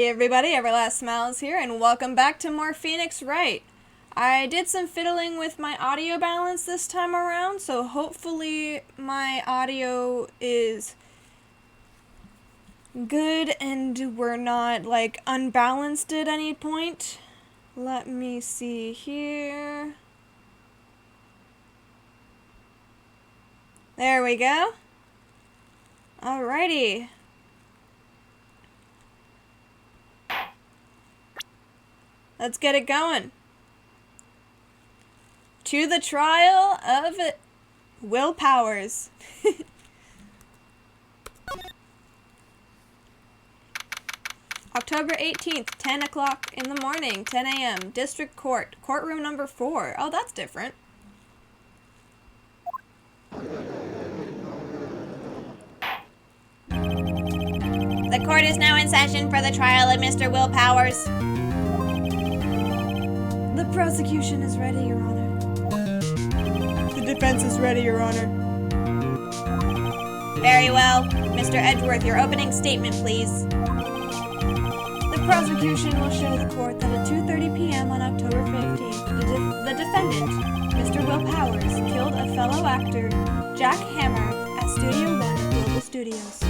Hey everybody, Everlast Smiles here, and welcome back to more Phoenix Wright. I did some fiddling with my audio balance this time around, so hopefully my audio is good and we're not, unbalanced at any point. Let me see here. There we go. Alrighty. Let's get it going. To the trial of Will Powers. October 18th, 10 o'clock in the morning, 10 a.m., District Court, courtroom number 4. Oh, that's different. The court is now in session for the trial of Mr. Will Powers. The prosecution is ready, Your Honor. The defense is ready, Your Honor. Very well. Mr. Edgeworth, your opening statement, please. The prosecution will show the court that at 2:30 p.m. on October 15th, the defendant, Mr. Will Powers, killed a fellow actor, Jack Hammer, at Studio 1 of Global Studios.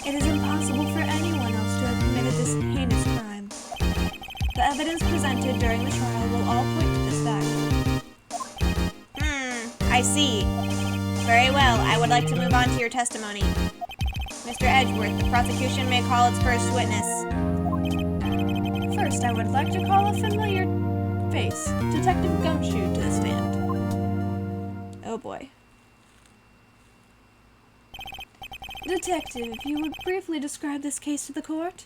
It is impossible for anyone else to have committed this heinous crime. The evidence presented during the trial will all point to this fact. I see. Very well, I would like to move on to your testimony. Mr. Edgeworth, the prosecution may call its first witness. First, I would like to call a familiar face, Detective Gumshoe, to the stand. Oh boy. Detective, you would briefly describe this case to the court?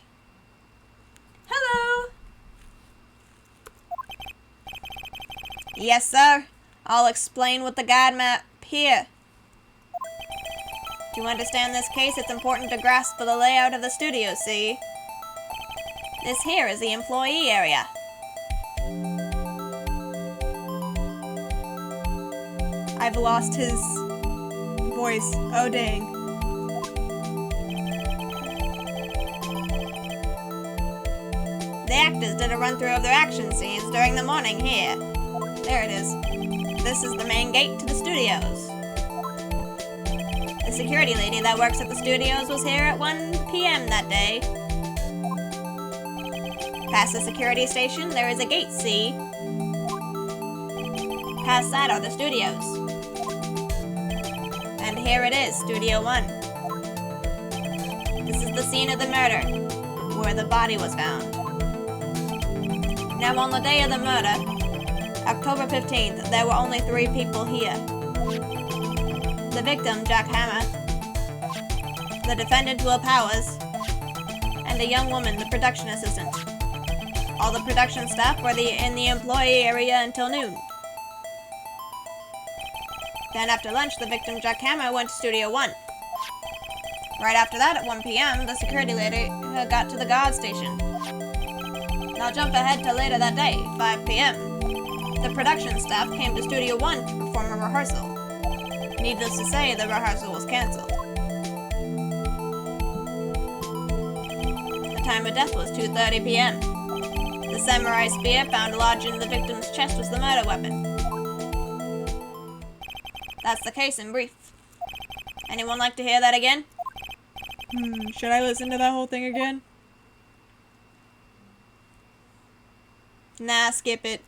Hello! Yes, sir. I'll explain with the guide map here. To understand this case, it's important to grasp the layout of the studio, see? This here is the employee area. I've lost his voice. Oh, dang. The actors did a run-through of their action scenes during the morning here. There it is. This is the main gate to the studios. The security lady that works at the studios was here at 1 p.m. that day. Past the security station, there is a gate, see? Past that are the studios. And here it is, Studio 1. This is the scene of the murder, where the body was found. Now, on the day of the murder, October 15th, there were only 3 people here. The victim, Jack Hammer, the defendant, Will Powers, and a young woman, the production assistant. All the production staff were in the employee area until noon. Then after lunch, the victim, Jack Hammer, went to Studio 1. Right after that, at 1 p.m., the security lady got to the guard station. Now jump ahead to later that day, 5 p.m. The production staff came to Studio 1 to perform a rehearsal. Needless to say, the rehearsal was cancelled. The time of death was 2:30 p.m. The samurai spear found lodged in the victim's chest was the murder weapon. That's the case in brief. Anyone like to hear that again? Should I listen to that whole thing again? Nah, skip it.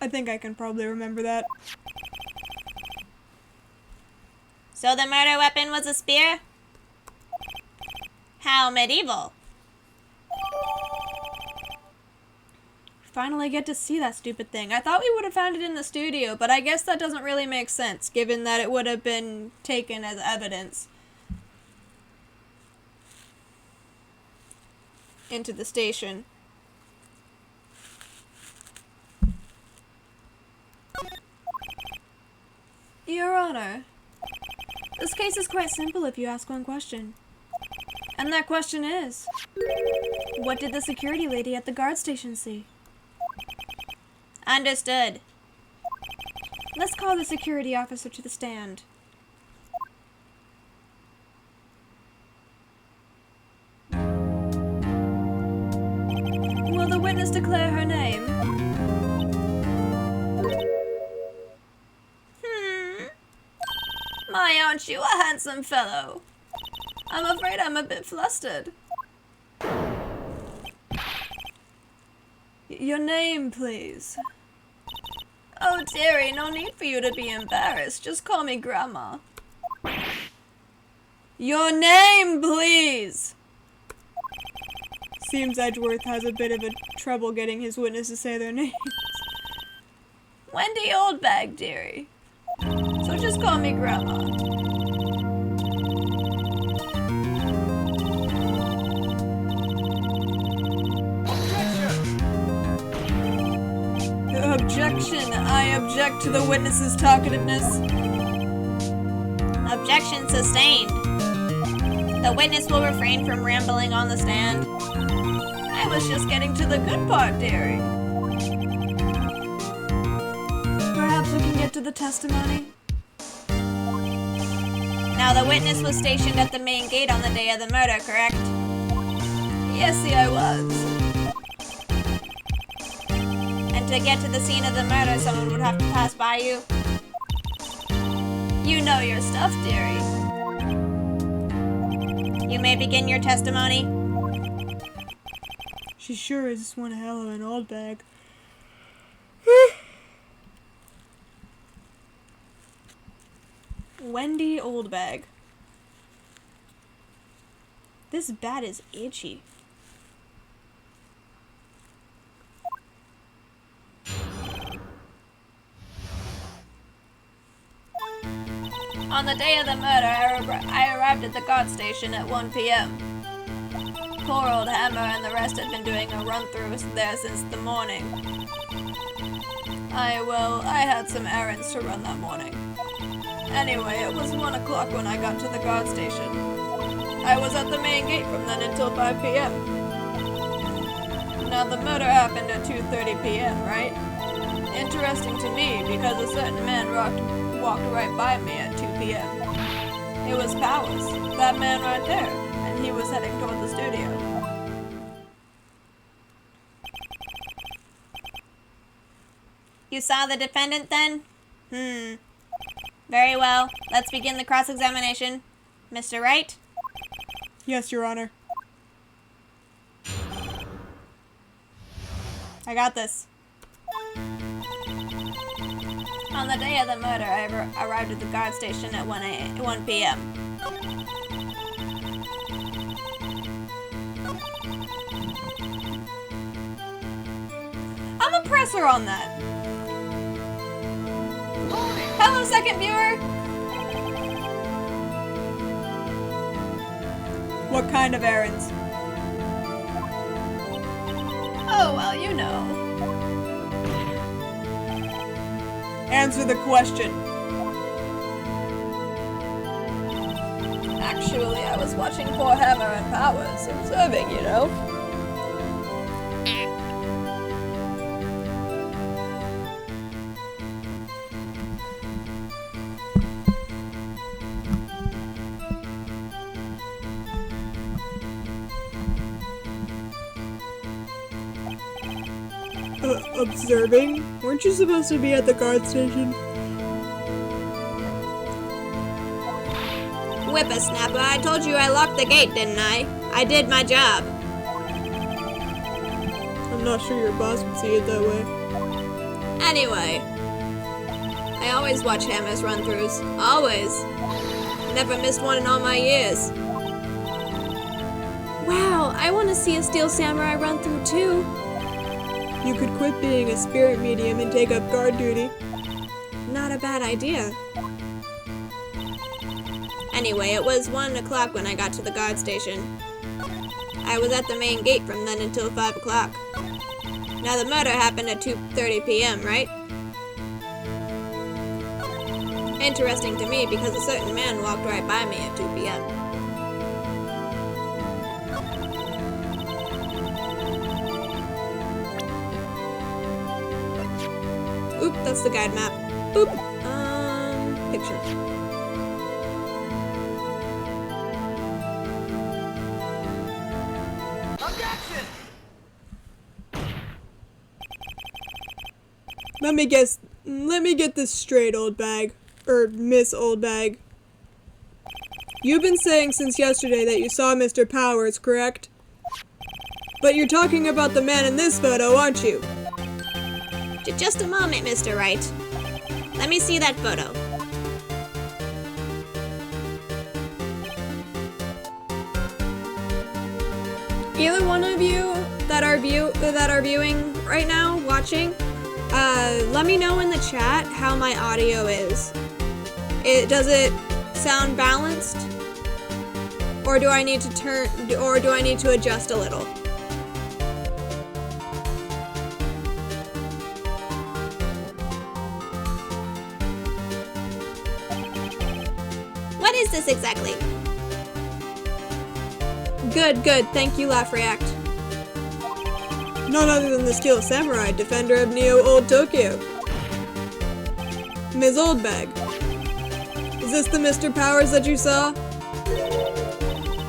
I think I can probably remember that. So the murder weapon was a spear? How medieval. Finally get to see that stupid thing. I thought we would have found it in the studio, but I guess that doesn't really make sense, given that it would have been taken as evidence into the station. Your Honor, this case is quite simple if you ask one question. And that question is, what did the security lady at the guard station see? Understood. Let's call the security officer to the stand. witness declare her name? My, aren't you a handsome fellow? I'm afraid I'm a bit flustered. Your name, please. Oh, dearie, no need for you to be embarrassed. Just call me Grandma. Your name, please! Seems Edgeworth has a bit of a trouble getting his witness to say their names. Wendy Oldbag, dearie. So just call me Grandma. Objection! I object to the witness's talkativeness. Objection sustained. The witness will refrain from rambling on the stand. I was just getting to the good part, dearie. Perhaps we can get to the testimony? Now, the witness was stationed at the main gate on the day of the murder, correct? Yes, I was. And to get to the scene of the murder, someone would have to pass by you? You know your stuff, dearie. You may begin your testimony. She sure is one hell of an old bag. Wendy Oldbag. This bat is itchy. On the day of the murder, I arrived at the guard station at 1 p.m. Poor old Hammer and the rest had been doing a run-through there since the morning. I had some errands to run that morning. Anyway, it was 1 o'clock when I got to the guard station. I was at the main gate from then until 5 p.m. Now, the murder happened at 2:30 p.m., right? Interesting to me, because a certain man walked right by me at 2 p.m. It was Powers, that man right there, and he was heading toward the studio. You saw the defendant then? Very well. Let's begin the cross-examination. Mr. Wright? Yes, Your Honor. I got this. On the day of the murder, I arrived at the guard station at 1 p.m. I'm a presser on that. Hello, second viewer. What kind of errands? Oh, well, you know. Answer the question. Actually, I was watching poor Hammer and Powers, observing, you know. Observing? Weren't you supposed to be at the guard station? Whippersnapper, I told you I locked the gate, didn't I? I did my job. I'm not sure your boss would see it that way. Anyway, I always watch Hammer's run-throughs. Always. Never missed one in all my years. Wow, I want to see a Steel Samurai run-through too. You could quit being a spirit medium and take up guard duty. Not a bad idea. Anyway, it was 1 o'clock when I got to the guard station. I was at the main gate from then until 5 o'clock. Now, the murder happened at 2:30 p.m., right? Interesting to me because a certain man walked right by me at 2 p.m. Oop, that's the guide map. Oop. Picture. Objection! Let me get this straight, old bag. Miss Old Bag. You've been saying since yesterday that you saw Mr. Powers, correct? But you're talking about the man in this photo, aren't you? Just a moment, Mr. Wright. Let me see that photo. Either one of you that are viewing right now, watching, let me know in the chat how my audio is. Does it sound balanced? Or do I need to adjust a little? What is this exactly? Good. Thank you, Laugh React. None other than the Steel Samurai, defender of Neo Old Tokyo. Ms. Old Bag. Is this the Mr. Powers that you saw?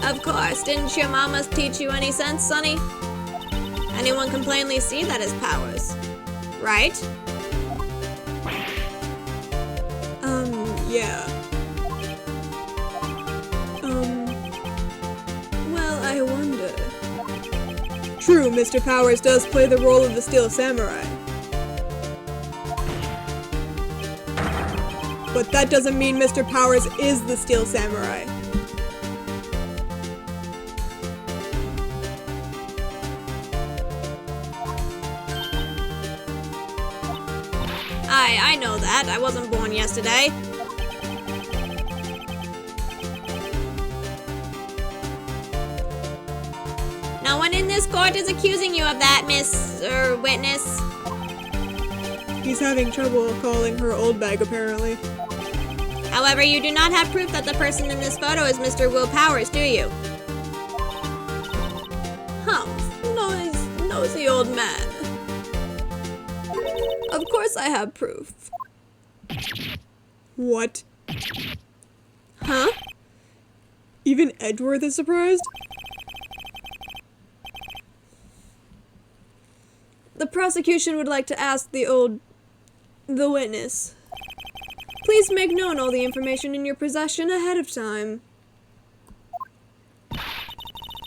Of course. Didn't your mama teach you any sense, Sonny? Anyone can plainly see that as Powers. Right? Yeah. Well, I wonder. True, Mr. Powers does play the role of the Steel Samurai. But that doesn't mean Mr. Powers is the Steel Samurai. I know that. I wasn't born yesterday. No one in this court is accusing you of that, Miss Witness. He's having trouble calling her Old Bag, apparently. However, you do not have proof that the person in this photo is Mr. Will Powers, do you? Nosy old man. Of course I have proof. What? Huh? Even Edgeworth is surprised? The prosecution would like to ask the witness. Please make known all the information in your possession ahead of time.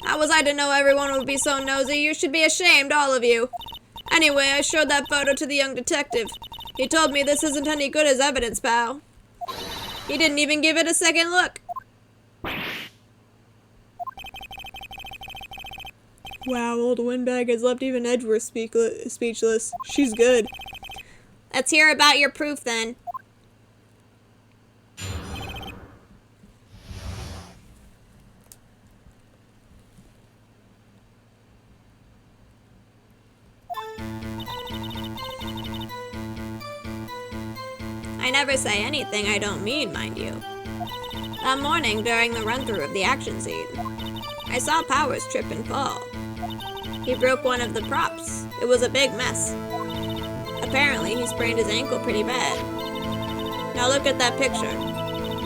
How was I to know everyone would be so nosy? You should be ashamed, all of you. Anyway, I showed that photo to the young detective. He told me this isn't any good as evidence, pal. He didn't even give it a second look. Wow, old Windbag has left even Edgeworth speechless. She's good. Let's hear about your proof, then. I never say anything I don't mean, mind you. That morning, during the run-through of the action scene, I saw Powers trip and fall. He broke one of the props. It was a big mess. Apparently, he sprained his ankle pretty bad. Now look at that picture.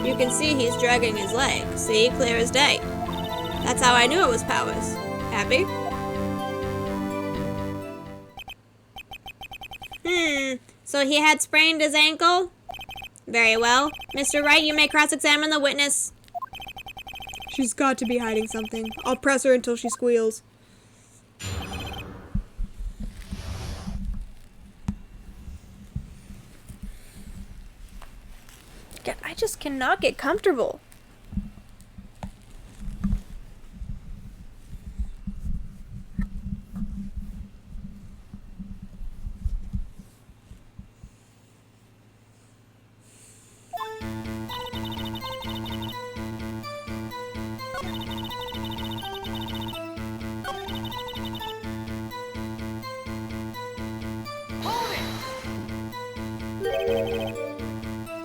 You can see he's dragging his leg. See? Clear as day. That's how I knew it was Powers. Happy? So he had sprained his ankle? Very well. Mr. Wright, you may cross-examine the witness. She's got to be hiding something. I'll press her until she squeals. I just cannot get comfortable.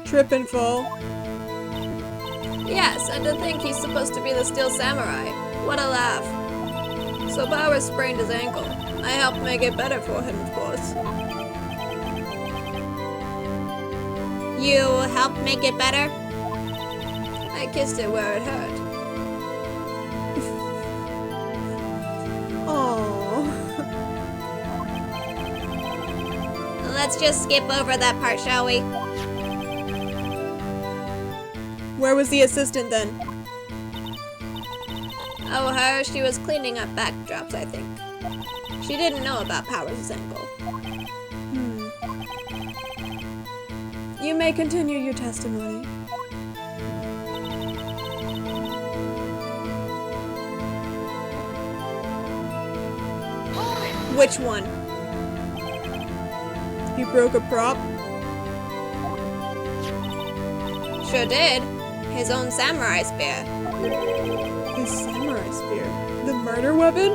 Trip and fall. Yes, and to think he's supposed to be the Steel Samurai. What a laugh. So Powers sprained his ankle. I helped make it better for him, of course. You helped make it better? I kissed it where it hurt. Aww. Let's just skip over that part, shall we? Where was the assistant then? Oh, her, she was cleaning up backdrops, I think. She didn't know about Powers' ankle. You may continue your testimony. Which one? He broke a prop? Sure did. His own samurai spear. His samurai spear? The murder weapon?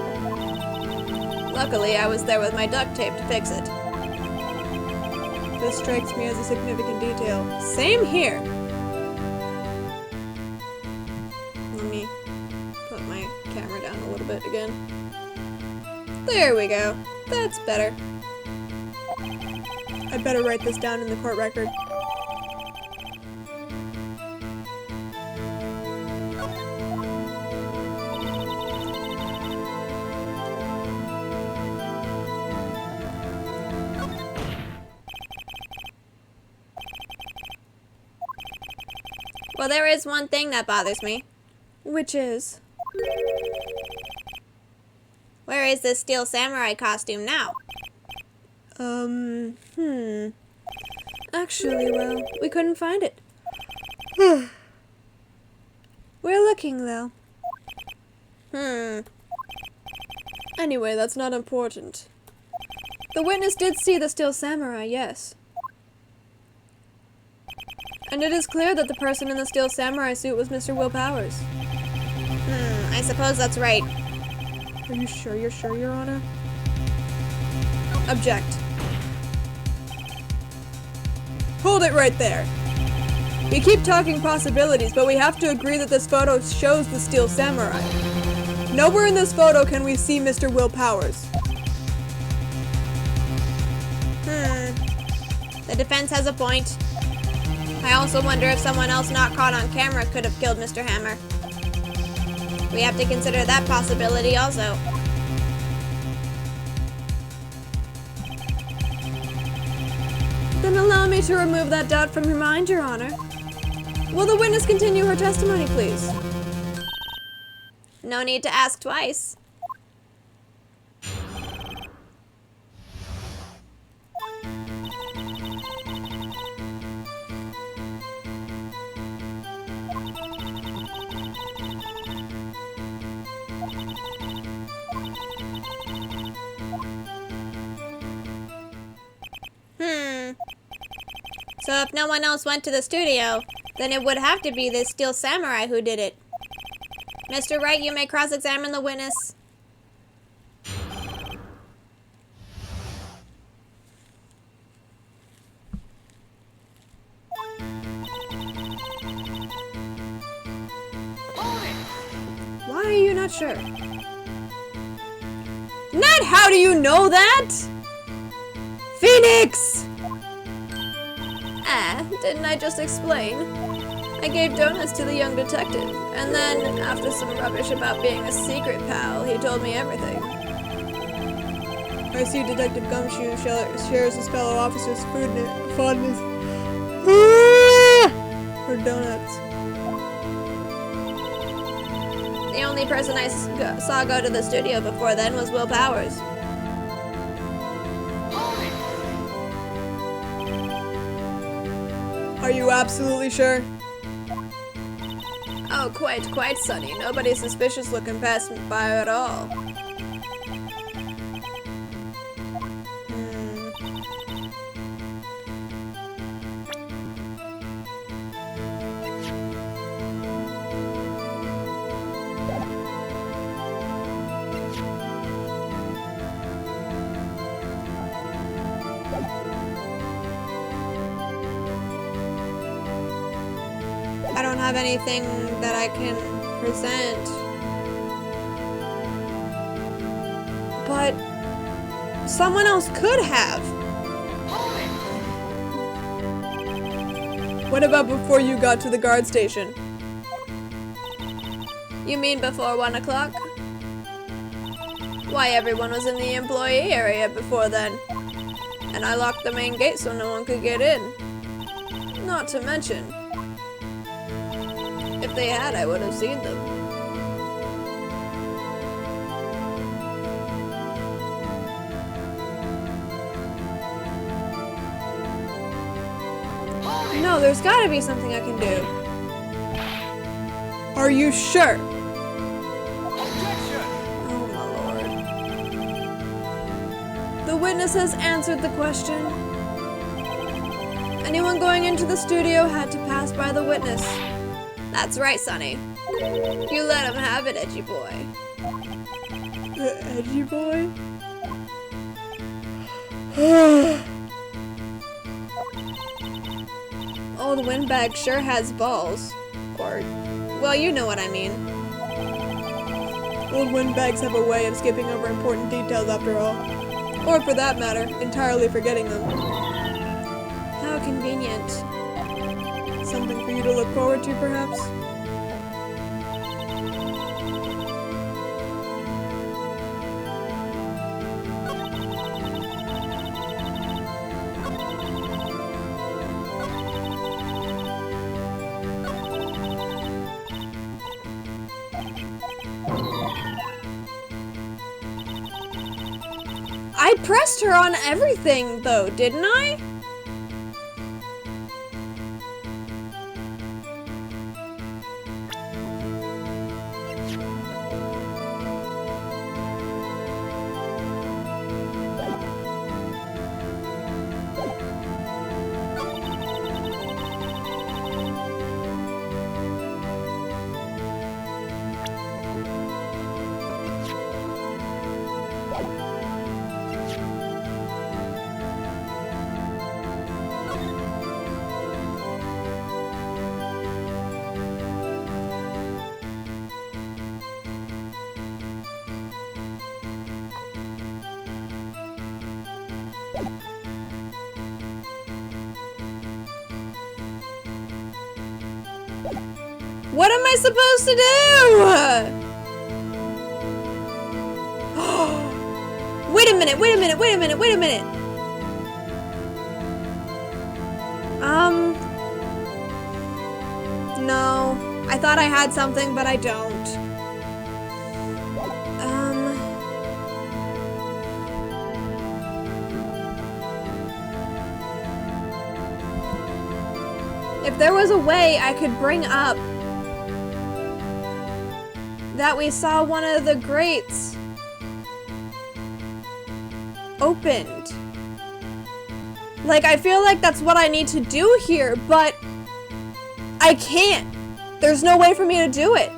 Luckily, I was there with my duct tape to fix it. This strikes me as a significant detail. Same here. Let me put my camera down a little bit again. There we go. That's better. I'd better write this down in the court record. Well, there is one thing that bothers me. Which is? Where is this steel samurai costume now? Actually, well, we couldn't find it. We're looking, though. Anyway, that's not important. The witness did see the steel samurai, yes. And it is clear that the person in the steel samurai suit was Mr. Will Powers. I suppose that's right. Are you sure, Your Honor? Object. Hold it right there. We keep talking possibilities, but we have to agree that this photo shows the steel samurai. Nowhere in this photo can we see Mr. Will Powers. The defense has a point. I also wonder if someone else not caught on camera could have killed Mr. Hammer. We have to consider that possibility also. Then allow me to remove that doubt from your mind, Your Honor. Will the witness continue her testimony, please? No need to ask twice. So if no one else went to the studio, then it would have to be this steel samurai who did it. Mr. Wright, you may cross-examine the witness. Why are you not sure? Ned, how do you know that? Phoenix! Didn't I just explain? I gave donuts to the young detective, and then, after some rubbish about being a secret pal, he told me everything. I see Detective Gumshoe shares his fellow officer's fondness for donuts. The only person I saw go to the studio before then was Will Powers. Are you absolutely sure? Oh, quite, Sonny. Nobody suspicious looking past by at all. I don't have anything that I can present. But someone else could have. What about before you got to the guard station? You mean before 1 o'clock? Why, everyone was in the employee area before then. And I locked the main gate so no one could get in. Not to mention, if they had, I would have seen them. No, there's gotta be something I can do. Are you sure? Oh my lord. The witness has answered the question. Anyone going into the studio had to pass by the witness. That's right, Sonny. You let him have it, edgy boy. Edgy boy? Old Windbag sure has balls. Or, well, you know what I mean. Old windbags have a way of skipping over important details after all. Or for that matter, entirely forgetting them. How convenient. Something for you to look forward to, perhaps? I pressed her on everything, though, didn't I? What am I supposed to do? Wait a minute, wait a minute, wait a minute, wait a minute. No. I thought I had something, but I don't. If there was a way I could bring up that we saw one of the grates opened. Like, I feel like that's what I need to do here, but I can't. There's no way for me to do it.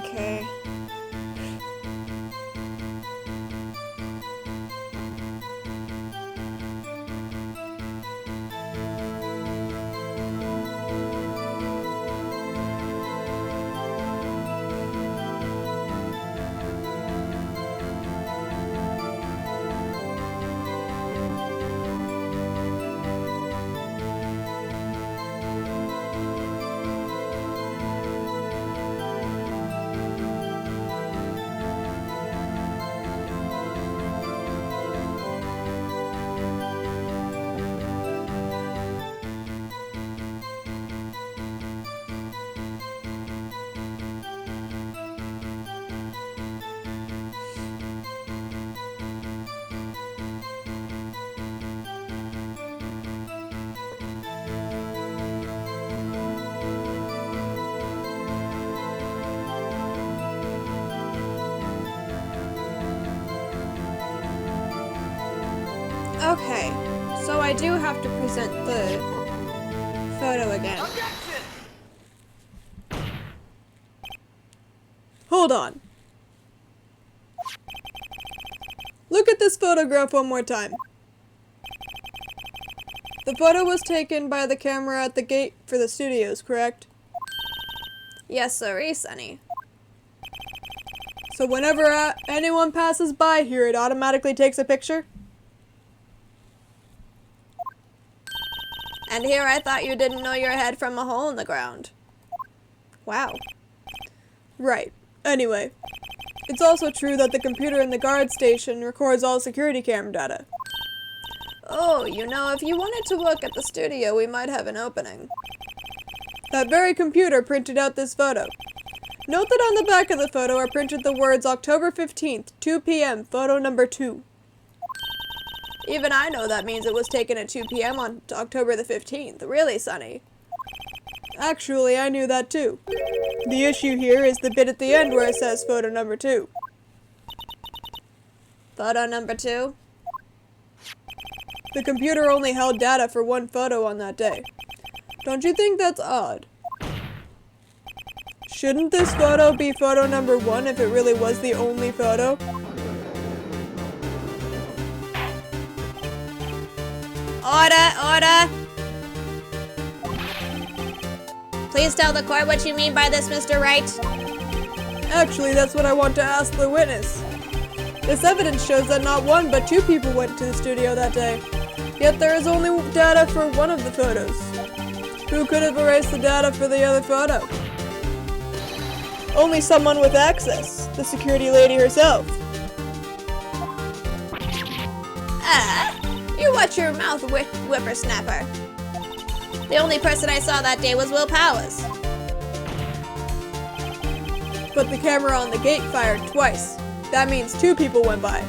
Okay. Okay, so I do have to present the photo again. hold on. Look at this photograph one more time. The photo was taken by the camera at the gate for the studios, correct? Yes, sirree, Sonny. So whenever anyone passes by here, it automatically takes a picture? And here I thought you didn't know your head from a hole in the ground. Wow. Right. Anyway, it's also true that the computer in the guard station records all security camera data. Oh, you know, if you wanted to work at the studio, we might have an opening. That very computer printed out this photo. Note that on the back of the photo are printed the words October 15th, 2 p.m., photo number 2. Even I know that means it was taken at 2 p.m. on October the 15th. Really, Sonny? Actually, I knew that too. The issue here is the bit at the end where it says photo number 2. Photo number 2? The computer only held data for one photo on that day. Don't you think that's odd? Shouldn't this photo be photo number 1 if it really was the only photo? Order! Please tell the court what you mean by this, Mr. Wright. Actually, that's what I want to ask the witness. This evidence shows that not one but 2 people went to the studio that day. Yet there is only data for one of the photos. Who could have erased the data for the other photo? Only someone with access, the security lady herself. You watch your mouth, whippersnapper. The only person I saw that day was Will Powers. But the camera on the gate fired twice. That means 2 people went by.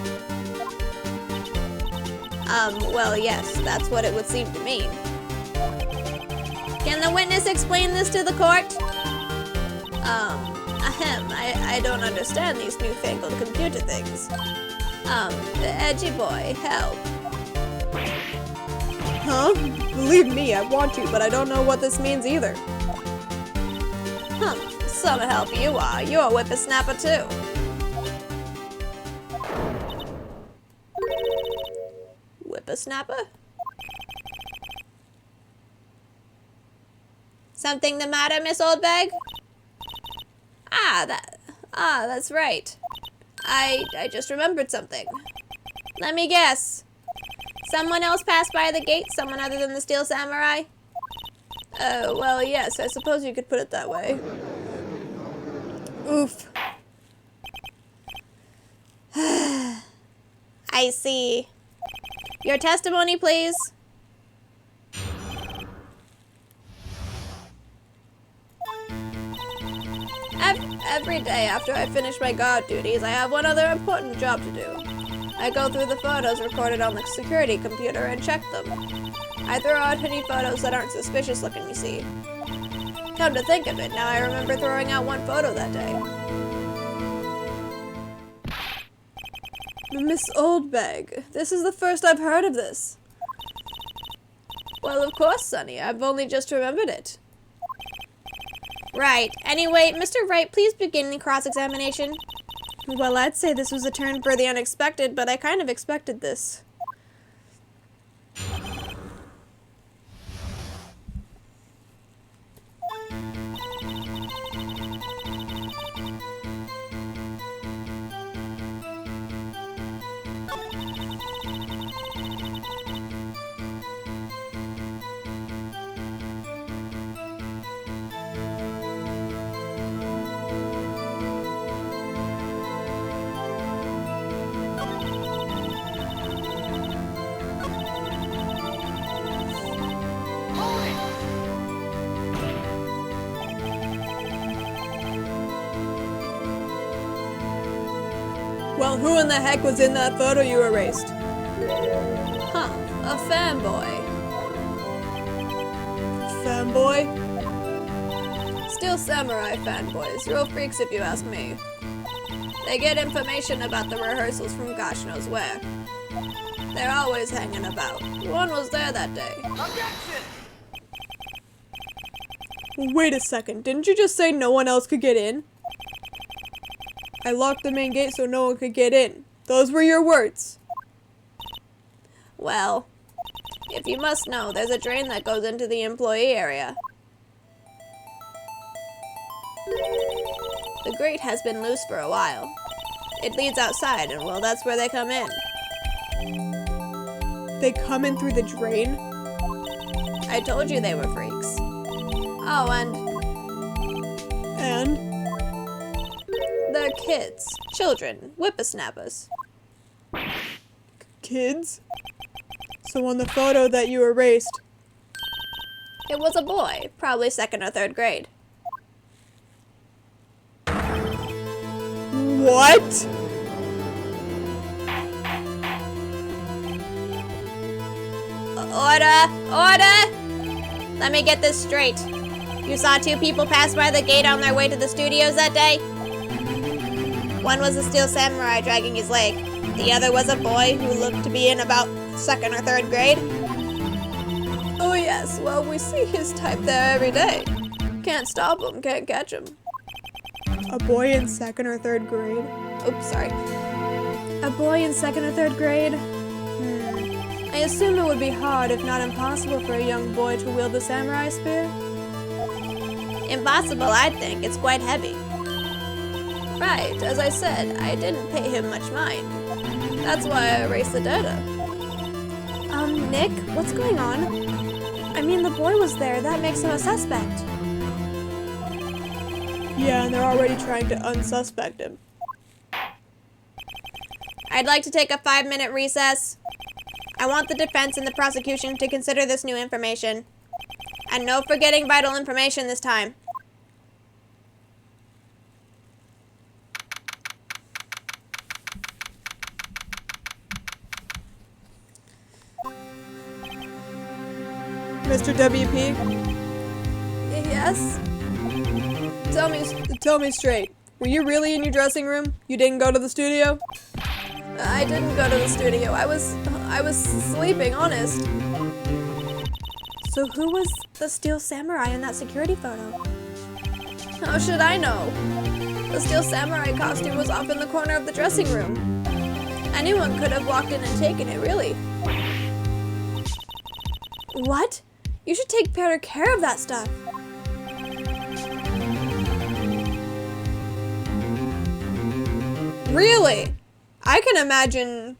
Well, yes, that's what it would seem to mean. Can the witness explain this to the court? I don't understand these newfangled computer things. Edgy boy, help. Huh? Believe me, I want to, but I don't know what this means either. Some help you are. You're a whippersnapper too. Whippersnapper? Something the matter, Miss Oldbag? That's right. I just remembered something. Let me guess. Someone else passed by the gate? Someone other than the Steel Samurai? Oh, well, yes, I suppose you could put it that way. Oof. I see. Your testimony, please. Every day after I finish my guard duties, I have one other important job to do. I go through the photos recorded on the security computer and check them. I throw out any photos that aren't suspicious looking, you see. Come to think of it, now I remember throwing out one photo that day. Miss Oldbag, this is the first I've heard of this. Well, of course, Sonny. I've only just remembered it. Right. Anyway, Mr. Wright, please begin the cross-examination. Well, I'd say this was a turn for the unexpected, but I kind of expected this. Well, who in the heck was in that photo you erased? A fanboy. Fanboy? Steel Samurai fanboys. Real freaks if you ask me. They get information about the rehearsals from gosh knows where. They're always hanging about. One was there that day. Objection! Wait a second, didn't you just say no one else could get in? I locked the main gate so no one could get in. Those were your words. Well, if you must know, there's a drain that goes into the employee area. The grate has been loose for a while. It leads outside, and well, that's where they come in. They come in through the drain? I told you they were freaks. Oh, And? they're kids, children, whippersnappers. Kids? So on the photo that you erased, It was a boy, probably 2nd or 3rd grade. what? Order! Order! Let me get this straight. You saw 2 people pass by the gate on their way to the studios that day? One was a steel samurai dragging his leg. The other was a boy who looked to be in about 2nd or 3rd grade. Oh yes, well we see his type there every day. Can't stop him, can't catch him. A boy in 2nd or 3rd grade? Oops, sorry. A boy in 2nd or 3rd grade? I assume it would be hard, if not impossible, for a young boy to wield the samurai spear. Impossible, I'd think. It's quite heavy. Right, as I said, I didn't pay him much mind. That's why I erased the data. Nick, what's going on? I mean, the boy was there. That makes him a suspect. Yeah, and they're already trying to unsuspect him. I'd like to take a 5-minute recess. I want the defense and the prosecution to consider this new information. And no forgetting vital information this time. Mr. WP, Yes? tell me straight. Were you really in your dressing room? You didn't go to the studio? I didn't go to the studio. I was sleeping, honest. So who was the steel samurai in that security photo? How should I know? The steel samurai costume was off in the corner of the dressing room. Anyone could have walked in and taken it, really. What? You should take better care of that stuff. Really? I can imagine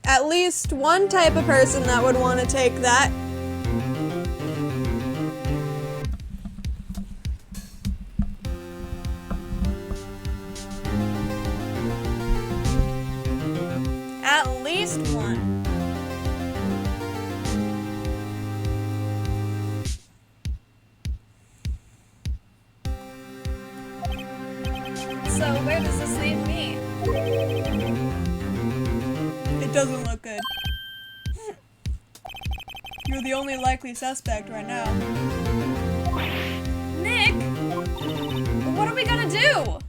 at least one type of person that would want to take that. At least one. So where does this leave me? It doesn't look good. You're the only likely suspect right now. Nick! What are we gonna do?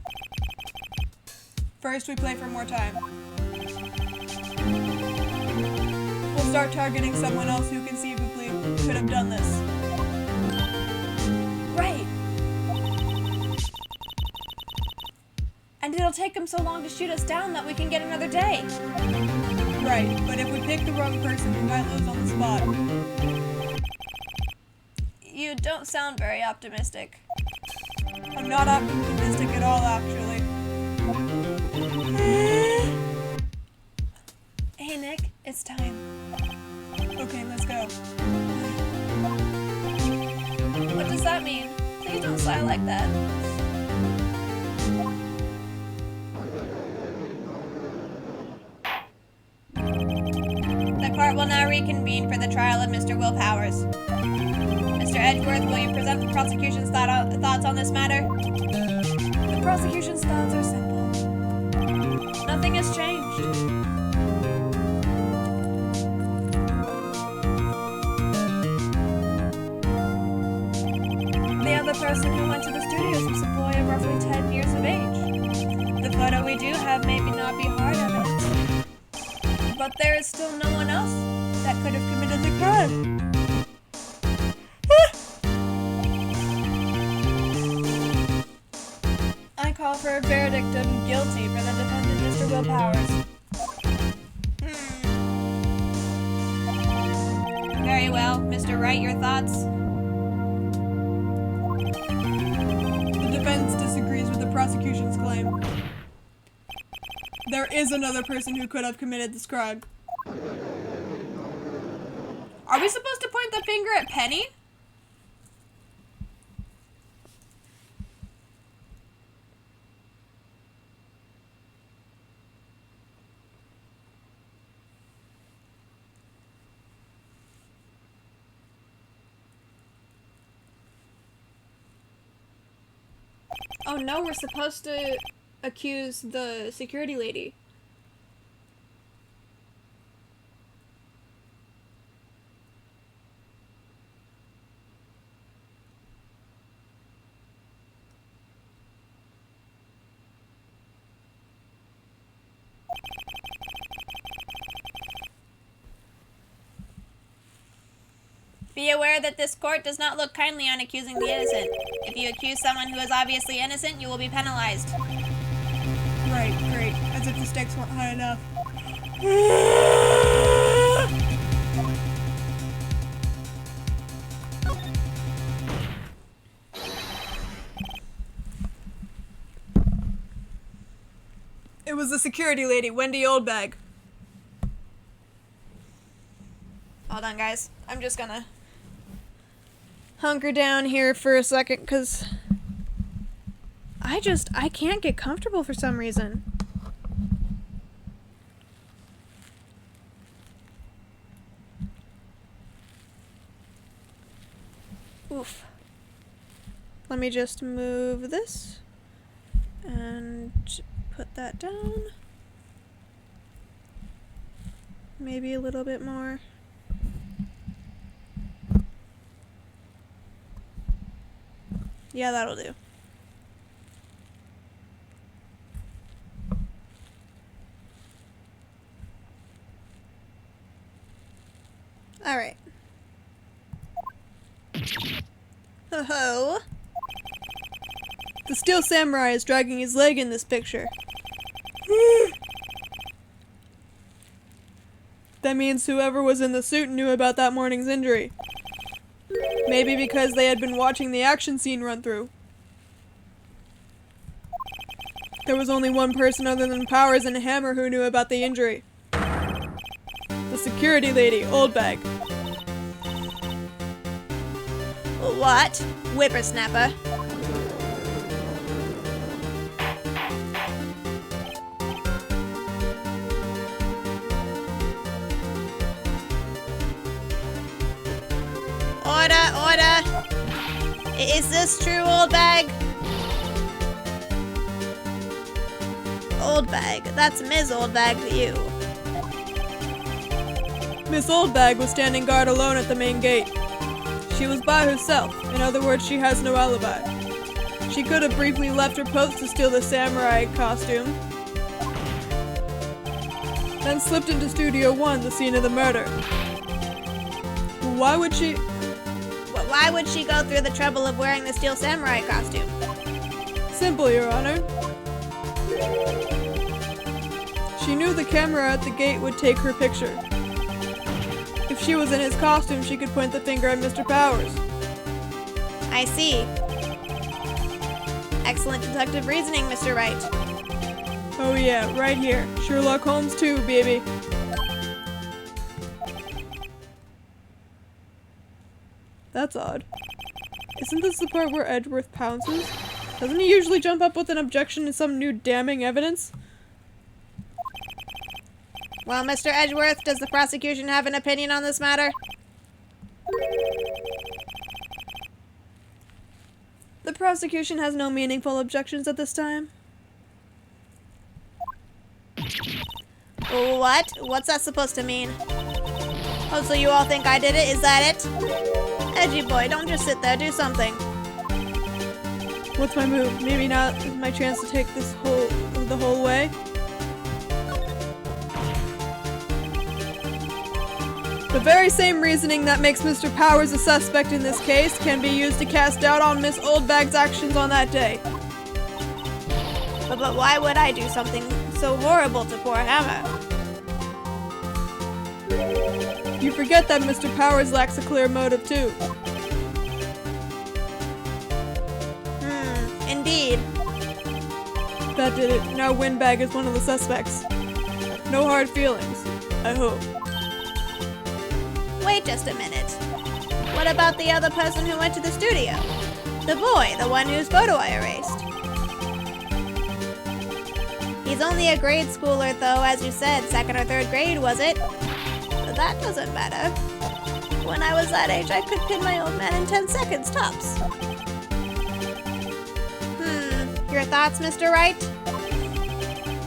First, we play for more time. We'll start targeting someone else who conceivably could have done this. Right. And it'll take them so long to shoot us down that we can get another day. Right, but if we pick the wrong person, we might lose on the spot. You don't sound very optimistic. I'm not optimistic at all, actually. Hey Nick, it's time. Okay, let's go. What does that mean? Please don't sigh like that. The court will now reconvene for the trial of Mr. Will Powers. Mr. Edgeworth, will you present the prosecution's thoughts on this matter? The prosecution's thoughts are simple. Nothing has changed. The other person who went to the studios was a boy of roughly 10 years of age. The photo we do have may not be hard evidence, but there is still no one else that could have committed the crime. I call offer a verdict of guilty for the defendant, Mr. Will Powers. Very well. Mr. Wright, your thoughts? The defense disagrees with the prosecution's claim. There is another person who could have committed this crime. Are we supposed to point the finger at Penny? Oh no, we're supposed to accuse the security lady. Be aware that this court does not look kindly on accusing the innocent. If you accuse someone who is obviously innocent, you will be penalized. Right, great. As if the stakes weren't high enough. It was the security lady, Wendy Oldbag. Hold on, guys. I'm just gonna hunker down here for a second, because I can't get comfortable for some reason. Oof. Let me just move this and put that down. Maybe a little bit more. Yeah, that'll do. Alright. Ho-ho. The Steel Samurai is dragging his leg in this picture. That means whoever was in the suit knew about that morning's injury. Maybe because they had been watching the action scene run through. There was only one person other than Powers and Hammer who knew about the injury. The security lady, Oldbag. What? Whippersnapper. Order! Is this true, Oldbag? Oldbag. That's Ms. Oldbag to you. Miss Oldbag was standing guard alone at the main gate. She was by herself. In other words, she has no alibi. She could have briefly left her post to steal the samurai costume, then slipped into Studio 1, the scene of the murder. Why would she go through the trouble of wearing the Steel Samurai costume? Simple, Your Honor. She knew the camera at the gate would take her picture. If she was in his costume, she could point the finger at Mr. Powers. I see. Excellent deductive reasoning, Mr. Wright. Oh yeah, right here. Sherlock Holmes too, baby. That's odd. Isn't this the part where Edgeworth pounces? Doesn't he usually jump up with an objection to some new damning evidence? Well, Mr. Edgeworth, does the prosecution have an opinion on this matter? The prosecution has no meaningful objections at this time. What? What's that supposed to mean? Oh, so you all think I did it? Is that it? Edgy boy, don't just sit there, do something. What's my move? Maybe not my chance to take this the whole way? The very same reasoning that makes Mr. Powers a suspect in this case can be used to cast doubt on Miss Oldbag's actions on that day. But why would I do something so horrible to poor Hammer? You forget that Mr. Powers lacks a clear motive, too. Indeed. That did it. Now Windbag is one of the suspects. No hard feelings, I hope. Wait just a minute. What about the other person who went to the studio? The boy, the one whose photo I erased. He's only a grade schooler though, as you said, 2nd or 3rd grade, was it? But that doesn't matter. When I was that age, I could pin my old man in 10 seconds, tops. Your thoughts, Mr. Wright?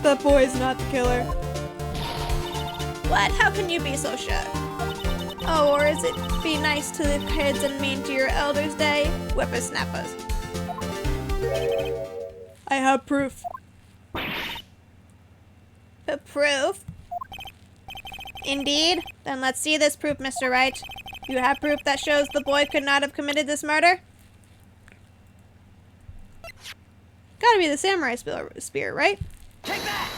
That boy's not the killer. What? How can you be so sure? Oh, or is it be nice to the kids and mean to your elders day? Whippersnappers. I have proof. Proof? Indeed? Then let's see this proof, Mr. Wright. You have proof that shows the boy could not have committed this murder? Gotta be the samurai spear, right? Take that!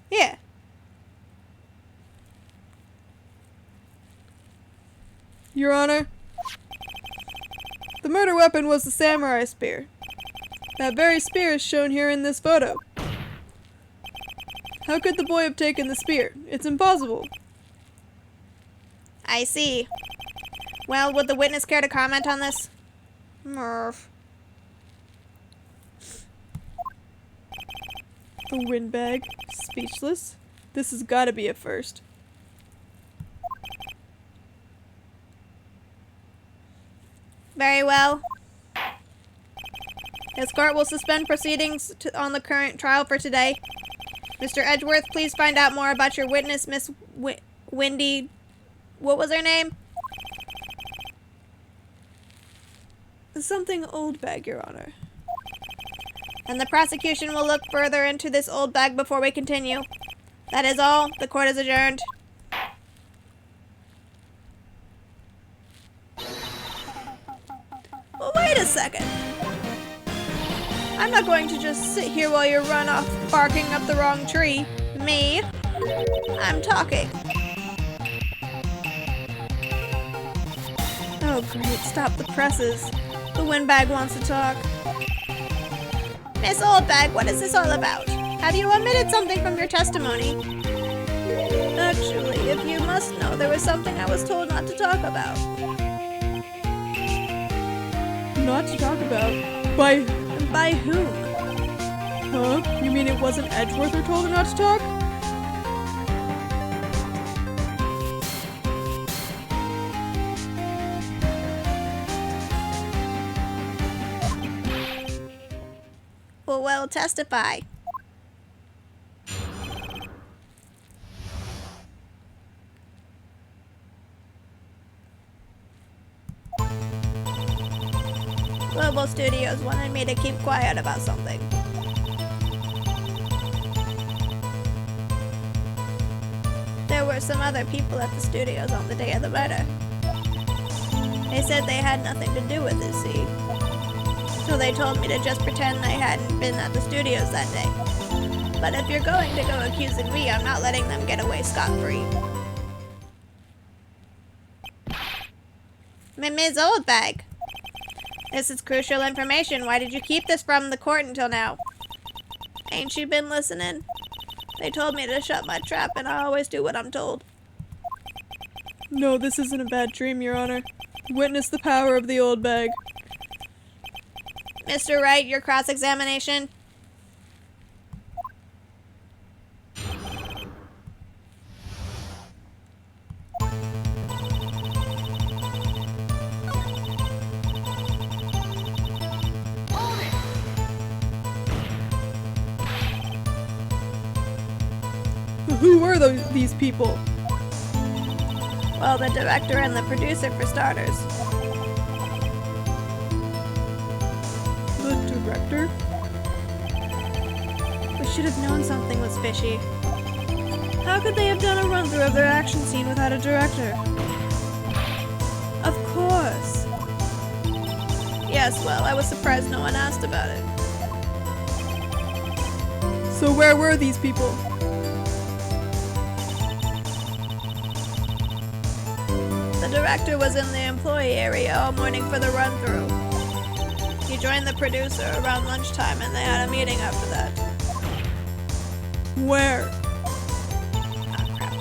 Yeah. Your Honor, the murder weapon was the samurai spear. That very spear is shown here in this photo. How could the boy have taken the spear? It's impossible. I see. Well, would the witness care to comment on this? Murph. The Windbag, speechless. This has gotta be a first. Very well. This court will suspend proceedings on the current trial for today. Mr. Edgeworth, please find out more about your witness, Miss Wendy. What was her name? Something old bag, Your Honor. And the prosecution will look further into this old bag before we continue. That is all. The court is adjourned. Well, wait a second. I'm not going to just sit here while you run off barking up the wrong tree. Me? I'm talking. Oh great, stop the presses. The Windbag wants to talk. Miss Oldbag, what is this all about? Have you omitted something from your testimony? Actually, if you must know, there was something I was told not to talk about. Not to talk about? By whom? Huh? You mean it wasn't Edgeworth who told her not to talk? Well, testify. Global Studios wanted me to keep quiet about something. There were some other people at the studios on the day of the murder. They said they had nothing to do with it, see? So they told me to just pretend I hadn't been at the studios that day. But if you're going to go accusing me, I'm not letting them get away scot-free. Ms. Oldbag, this is crucial information. Why did you keep this from the court until now? Ain't you been listening? They told me to shut my trap, and I always do what I'm told. No, this isn't a bad dream, Your Honor. Witness the power of the old bag. Mr. Wright, your cross-examination. Who were these people? Well, the director and the producer, for starters. The director? We should have known something was fishy. How could they have done a run-through of their action scene without a director? Of course. Yes, well, I was surprised no one asked about it. So where were these people? The director was in the employee area all morning for the run-through. He joined the producer around lunchtime and they had a meeting after that. Where? Ah, crap.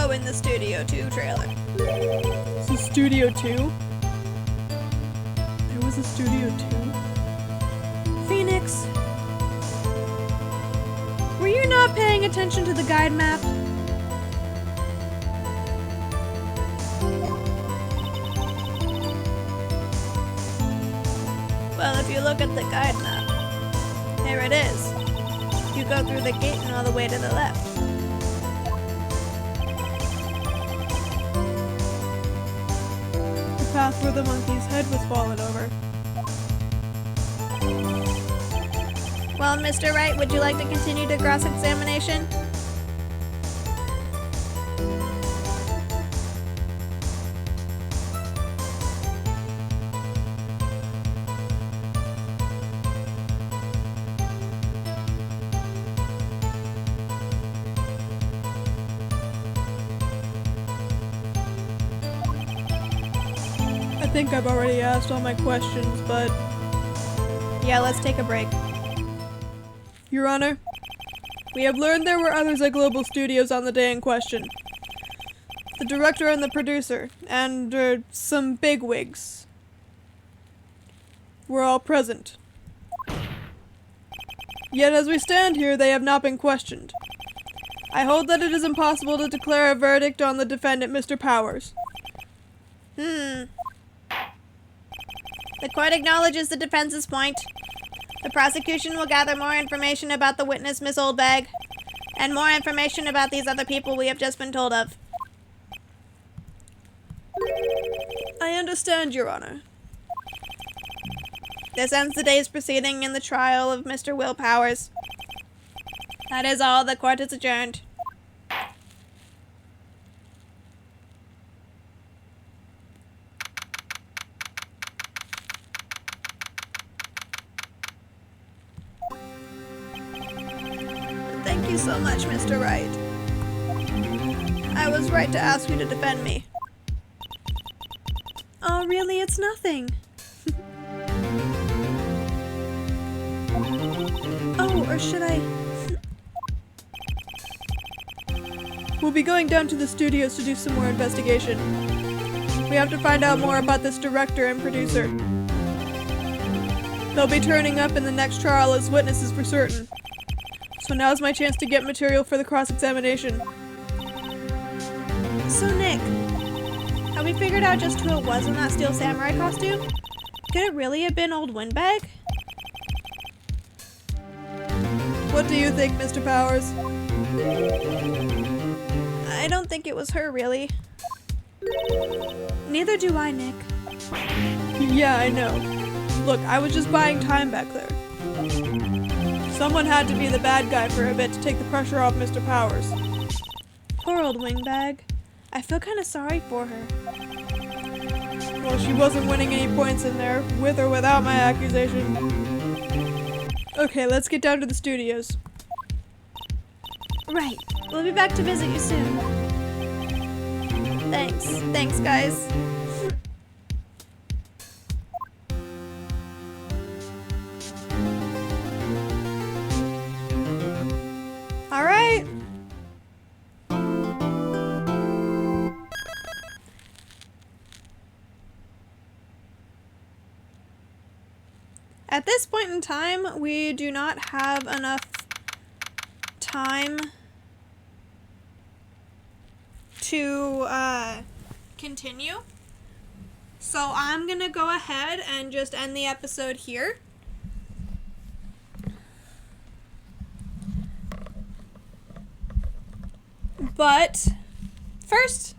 Oh, in the Studio 2 trailer. Is this Studio 2? There was a Studio 2? Phoenix, were you not paying attention to the guide map? Well, if you look at the guide map, here it is. You go through the gate and all the way to the left. The path where the monkey's head was fallen over. Well, Mr. Wright, would you like to continue the cross-examination? I think I've already asked all my questions, but... Yeah, let's take a break. Your Honor, we have learned there were others at Global Studios on the day in question. The director and the producer, and some bigwigs were all present. Yet as we stand here, they have not been questioned. I hold that it is impossible to declare a verdict on the defendant, Mr. Powers. The court acknowledges the defense's point. The prosecution will gather more information about the witness, Miss Oldbag, and more information about these other people we have just been told of. I understand, Your Honor. This ends the day's proceeding in the trial of Mr. Will Powers. That is all. The court is adjourned. Thank you so much, Mr. Wright. I was right to ask you to defend me. Oh, really? It's nothing. Oh, or should I? We'll be going down to the studios to do some more investigation. We have to find out more about this director and producer. They'll be turning up in the next trial as witnesses for certain. So now's my chance to get material for the cross-examination. So, Nick, have we figured out just who it was in that steel samurai costume? Could it really have been old Windbag? What do you think, Mr. Powers? I don't think it was her, really. Neither do I, Nick. Yeah, I know. Look, I was just buying time back there. Someone had to be the bad guy for a bit to take the pressure off Mr. Powers. Poor old Windbag. I feel kind of sorry for her. Well, she wasn't winning any points in there, with or without my accusation. Okay, let's get down to the studios. Right. We'll be back to visit you soon. Thanks. Thanks, guys. All right. At this point in time, we do not have enough time to continue. So I'm gonna go ahead and just end the episode here. But first,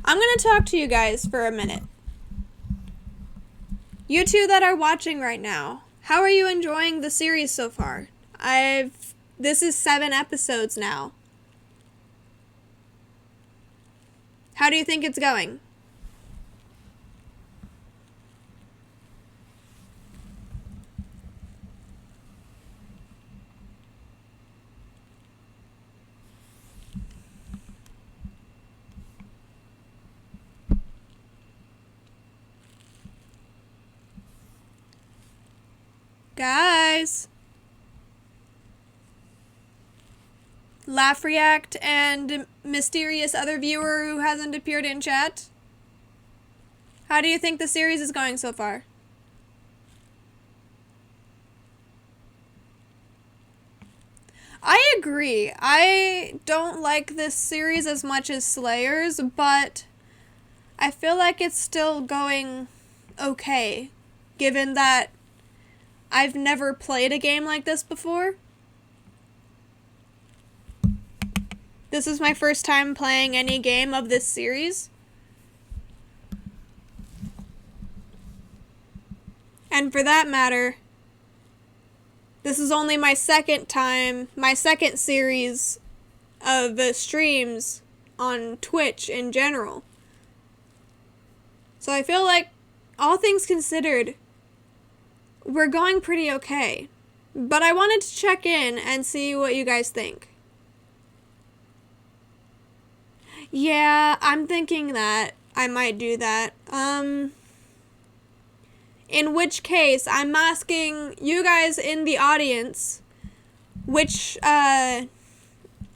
I'm gonna talk to you guys for a minute. You two that are watching right now, how are you enjoying the series so far? This is 7 episodes now. How do you think it's going? Guys. Laugh React and mysterious other viewer who hasn't appeared in chat. How do you think the series is going so far? I agree. I don't like this series as much as Slayers, but I feel like it's still going okay, given that I've never played a game like this before. This is my first time playing any game of this series. And for that matter, this is only my second series of streams on Twitch in general. So I feel like, all things considered, we're going pretty okay. But I wanted to check in and see what you guys think. Yeah, I'm thinking that I might do that. In which case, I'm asking you guys in the audience which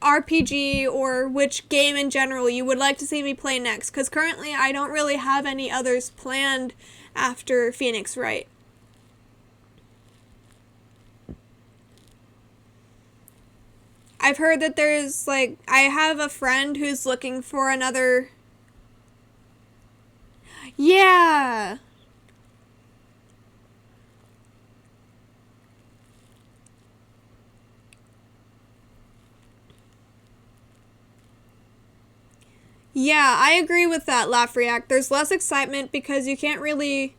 RPG or which game in general you would like to see me play next, because currently I don't really have any others planned after Phoenix Wright. I've heard that there's, I have a friend who's looking for another... Yeah! Yeah, I agree with that, Laugh React. There's less excitement because you can't really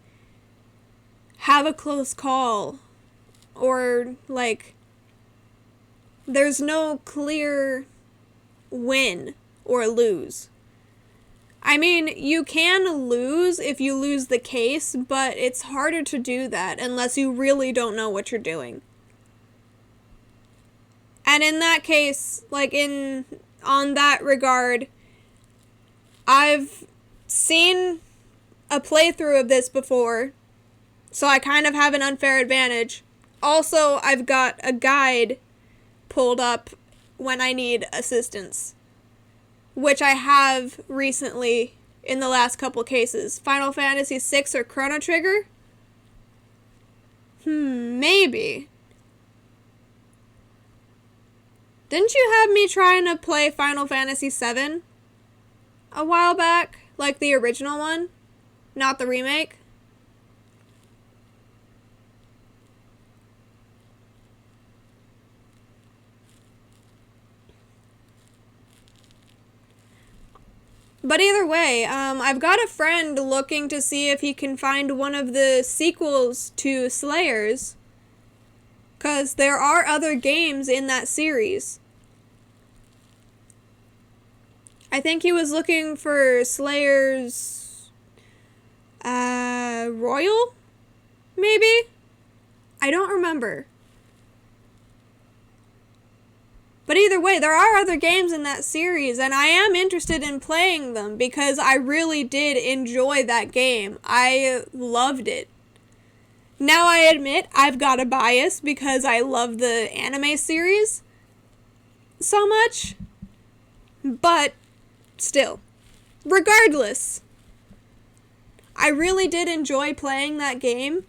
have a close call. Or, there's no clear win or lose. I mean, you can lose if you lose the case, but it's harder to do that unless you really don't know what you're doing. And in that case, on that regard, I've seen a playthrough of this before, so I kind of have an unfair advantage. Also, I've got a guide pulled up when I need assistance, which I have recently in the last couple cases. Final Fantasy VI or Chrono Trigger? Maybe. Didn't you have me trying to play Final Fantasy VII a while back? Like the original one? Not the remake? But either way, I've got a friend looking to see if he can find one of the sequels to Slayers, because there are other games in that series. I think he was looking for Slayers Royal, maybe? I don't remember. But either way, there are other games in that series, and I am interested in playing them because I really did enjoy that game. I loved it. Now I admit I've got a bias because I love the anime series so much, but still, regardless, I really did enjoy playing that game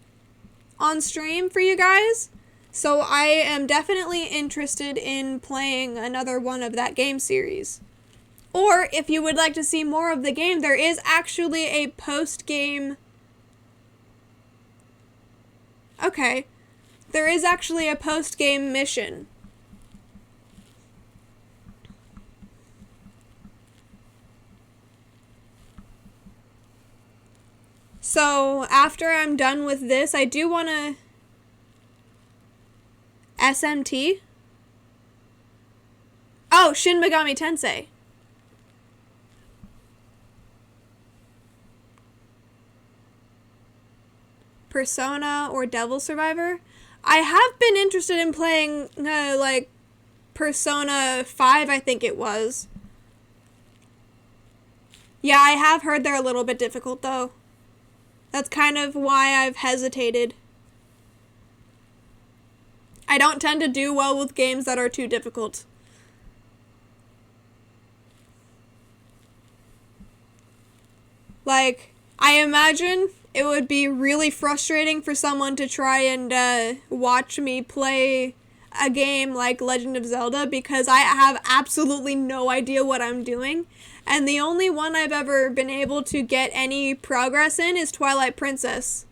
on stream for you guys. So I am definitely interested in playing another one of that game series. Or if you would like to see more of the game, there is actually a post-game... Okay. There is actually a post-game mission. So after I'm done with this, I do want to... SMT? Oh, Shin Megami Tensei. Persona or Devil Survivor? I have been interested in playing, Persona 5, I think it was. Yeah, I have heard they're a little bit difficult, though. That's kind of why I've hesitated. I don't tend to do well with games that are too difficult. Like, I imagine it would be really frustrating for someone to try and watch me play a game like Legend of Zelda because I have absolutely no idea what I'm doing. And the only one I've ever been able to get any progress in is Twilight Princess.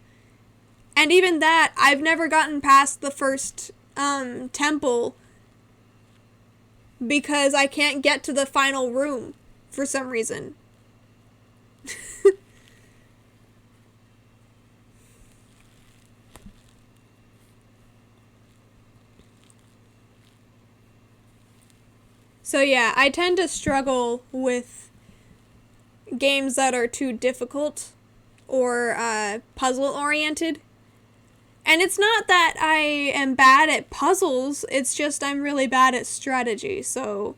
And even that, I've never gotten past the first temple because I can't get to the final room for some reason. So yeah, I tend to struggle with games that are too difficult or puzzle-oriented. And it's not that I am bad at puzzles, it's just I'm really bad at strategy, so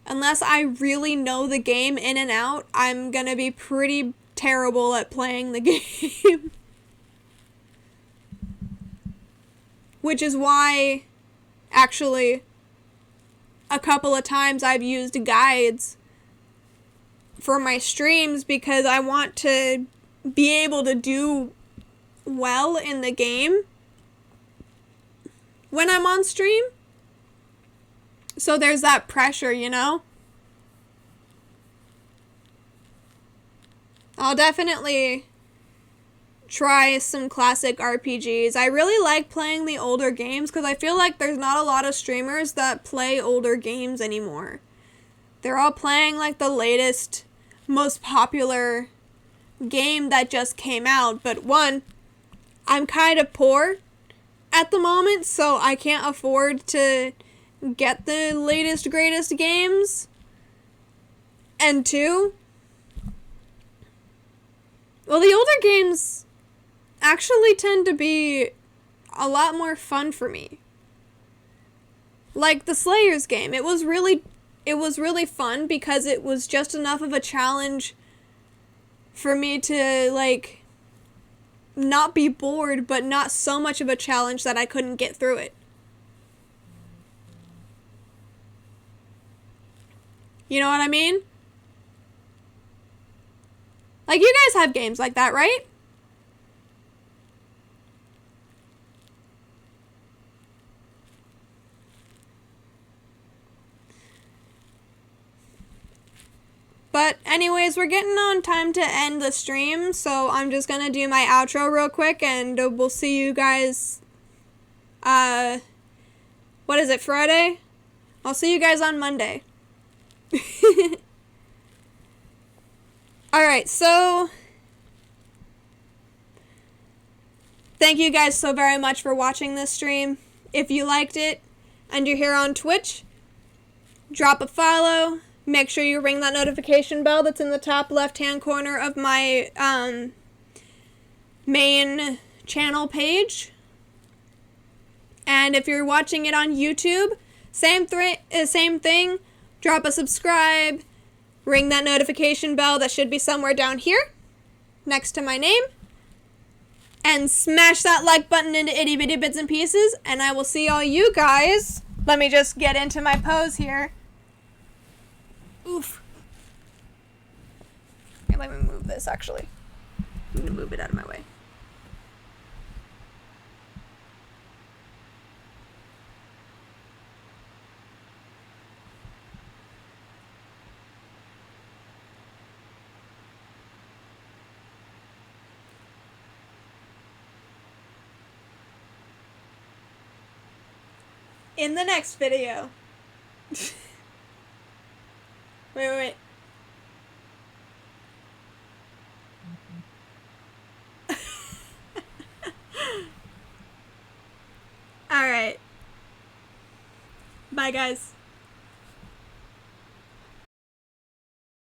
unless I really know the game in and out, I'm gonna be pretty terrible at playing the game. Which is why, actually, a couple of times I've used guides for my streams because I want to be able to do well in the game when I'm on stream. So there's that pressure, you know? I'll definitely try some classic RPGs. I really like playing the older games because I feel like there's not a lot of streamers that play older games anymore. They're all playing like the latest, most popular game that just came out. But one, I'm kind of poor at the moment, so I can't afford to get the latest, greatest games. And two, well, the older games actually tend to be a lot more fun for me. Like the Slayers game, it was really fun because it was just enough of a challenge for me to, like, not be bored, but not so much of a challenge that I couldn't get through it. You know what I mean? Like, you guys have games like that, right? But anyways, we're getting on time to end the stream, so I'm just gonna do my outro real quick, and we'll see you guys, what is it, Friday? I'll see you guys on Monday. Alright, so thank you guys so very much for watching this stream. If you liked it, and you're here on Twitch, drop a follow. Make sure you ring that notification bell that's in the top left-hand corner of my main channel page. And if you're watching it on YouTube, same thing. Drop a subscribe, ring that notification bell that should be somewhere down here, next to my name, and smash that like button into itty-bitty bits and pieces, and I will see all you guys. Let me just get into my pose here. Oof. Okay, let me move this, actually. I'm gonna move it out of my way. In the next video. Wait. Alright. Bye, guys.